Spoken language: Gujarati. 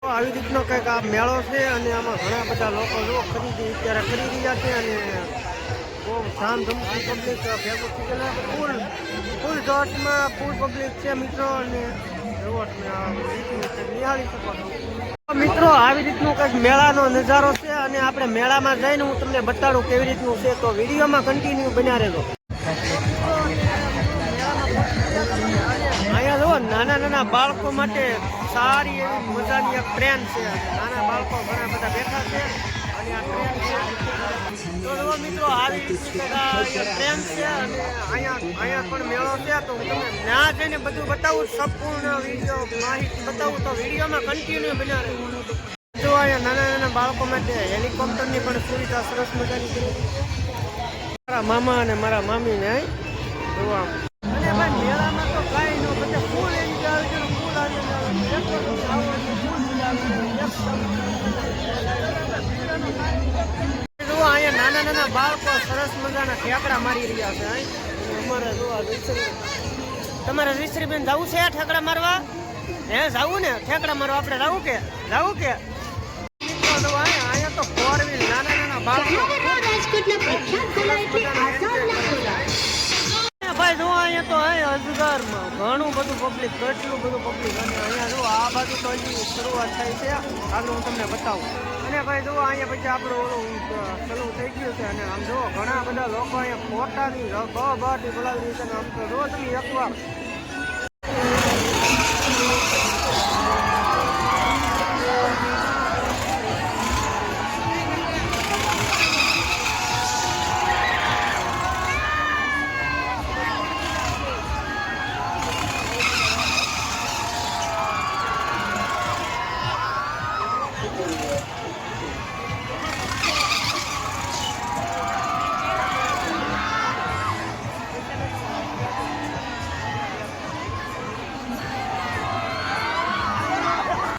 આવી રીતનો કંઈક આ મેળો છે અને આમાં ઘણા બધા લોકો જો ખરીદી અત્યારે કરી રહ્યા છે અને બહુ ધામધૂમથી પબ્લિક ભેગું થઈ ગયેલા ફૂલ જોશમાં ફૂલ પબ્લિક છે મિત્રો અને નિહાળી શકો છો મિત્રો આવી રીતનું કંઈક મેળાનો નજારો છે અને આપણે મેળામાં જઈને હું તમને બતાડું કેવી રીતનું છે તો વિડીયોમાં કન્ટિન્યુ બન્યા રહેજો અહીંયા જુઓ નાના બાળકો માટે સારી એવી મજાની એક ટ્રેન છે નાના બાળકો ઘણા બધા બેઠા છે અને આ ટ્રેન છે તો જુઓ મિત્રો આવી ટ્રેન છે અને અહીંયા પણ મેળો છે તો હું તમને ના જઈને બધું બતાવું સંપૂર્ણ વિડીયો માહિતી બતાવું તો વિડીયોમાં કન્ટિન્યુ બન્યા રહે જો અહીંયા નાના બાળકો માટે હેલિકોપ્ટરની પણ સુવિધા સરસ મજાની છે મારા મામા અને મારા મામીને જોવા અને ભાઈ મેળામાં તો કાંઈ ન બધે ફૂલ એન્જોય આવે છે ફૂલ અહીંયા નાના બાળકો સરસ મજાના ઠેકડા મારી રહ્યા છે અમારે જોવા તમારે રીસરીબેન જવું છે ઠેકડા મારવા હે જવું ને ઠેકડા મારવા આપણે જવું કે અહીંયા તો ફોર વ્હીલ નાના બાળકો ભાઈ જો અહીંયા તો અજગરમાં ઘણું બધું પબ્લિક કેટલું બધું પબ્લિક અને અહીંયા જો આ બાજુ તો હજી શરૂઆત થઈ છે આગળ હું તમને બતાવું અને ભાઈ જુઓ અહીંયા પછી આપણું ચાલુ થઈ ગયું છે અને આમ જુઓ ઘણા બધા લોકો અહીંયા ફોટાની બહારથી બોલાવી રહી છે આમ તો જો તમે એકવાર